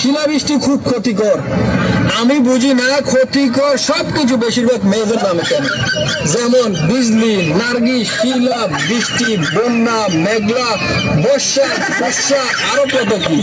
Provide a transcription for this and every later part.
শিলাবৃষ্টি খুব ক্ষতিকর। আমি বুঝি না ক্ষতিকর সবকিছু বেশিরভাগ মেয়েদের নামে কেন, যেমন বিজলি, নার্গিস, শিলা, বৃষ্টি, বন্যা, মেঘলা, বর্ষা, বর্ষা, আরো কত কি।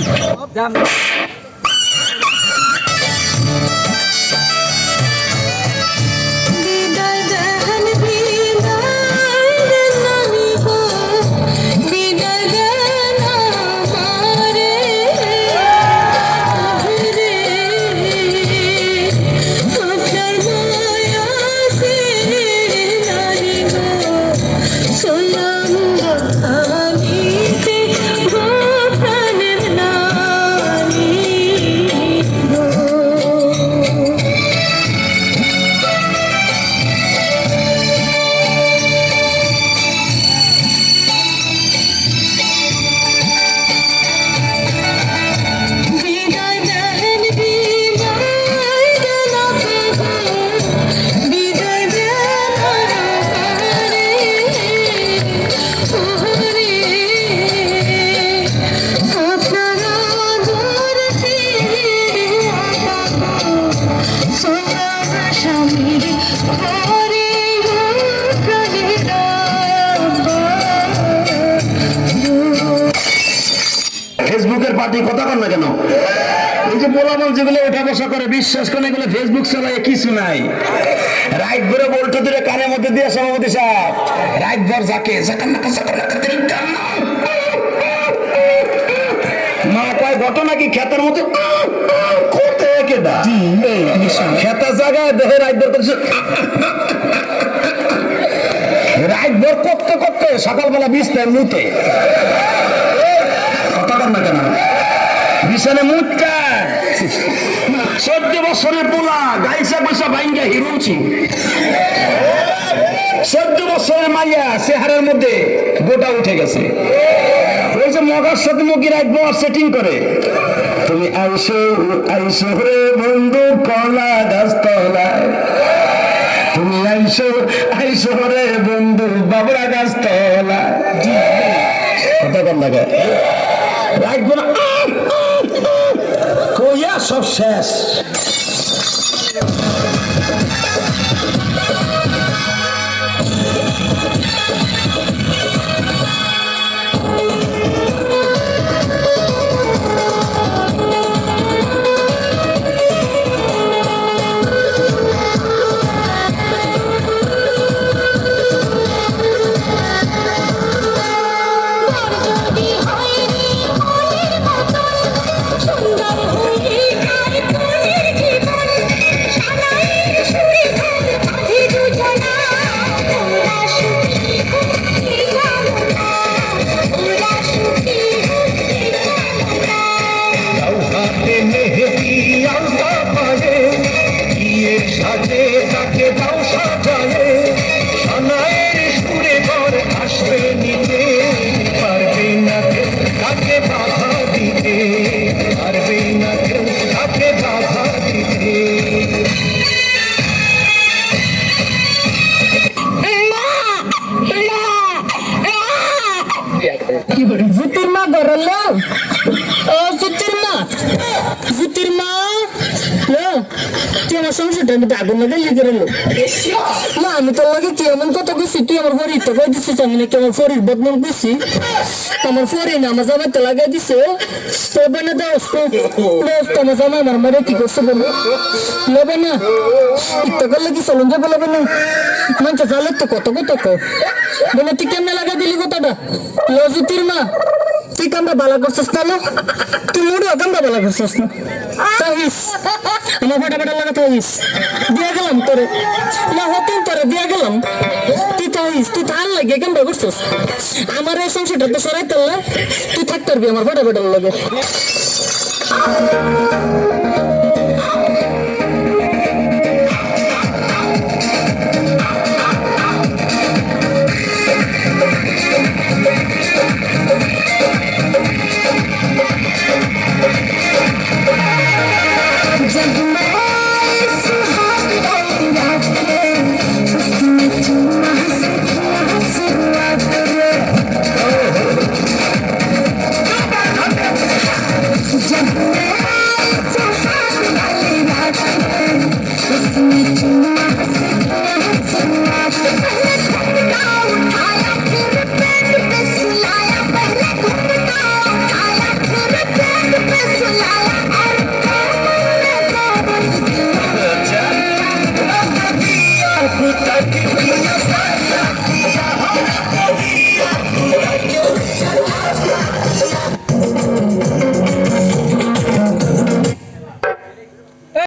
ফেসবুকের পার্টি কথা কর না কেন? এই যে পোলাপান যেগুলো ওঠা বসা করে, বিশ্বাস করে এগুলো ফেসবুক চালায় কিছু নাই। রাইট ভরে বলতে দিলে কানের মধ্যে দিয়ে সভাপতি সাহেব রাইট ভর যাকে মা কয় ঘটনা কি খেতার মতো খেতা জায়গায় দেহে রাইট ভর করছে। রাইট ভর করতে করতে সকালবেলা বিছনায় মুতে কথা কর না কেন? বিছানে মুটটা 14 বছরের পোলা গাইসা বসা ভাঙ্গা হিরোছি। 14 বছরের মাইয়া চেহারার মধ্যে গোটা উঠে গেছে। ওই যে মগার সাথে মুখি রাখবো আর সেটিং করে, তুমি আইসো আইসো রে বন্ধু কলা গাছতলায়, তুমি আইসো আইসো রে বন্ধু বাবরা গাছতলায়। কথা কর লাগে রাখবো না কইয়া সব শেষ। ভূতের মা ধরলো, ও ভূতের মা, ভূতের মা আমার সংসারটা আমি তো আগুন লাগাই লিখে রইল না আমি তোর লাগে কি এমন কথা কইছি তুই আমার ফরির তো কই দিছিস আমি নাকি আমার ফরির বদনাম করছি আমার ফরি না আমার জামাই তো লাগাই দিছে তবে না দোস্ত আমার জামাই আমার মারে কি করছে বলো লবে না ইত্যা করলে কি চলুন যাবে লবে না মানুষ জালের তো কত কত বলে তুই কেমনে লাগাই দিলি কথাটা লজিতির মা তুই কামরা বালা করছিস না লো? তুই মুড়িও কামরা বালা করছিস না তাহিস আমার ফাটাফাটা লাগা তাহিস দিয়া গেলাম তোরে না হতেন তোরে দিয়া গেলাম তুই তাহিস তুই তার লাগে কামরা করছিস আমার এই সংসারটা তো সরাই তোলা তুই থাকতে পারবি আমার ফাটাফাটার লাগে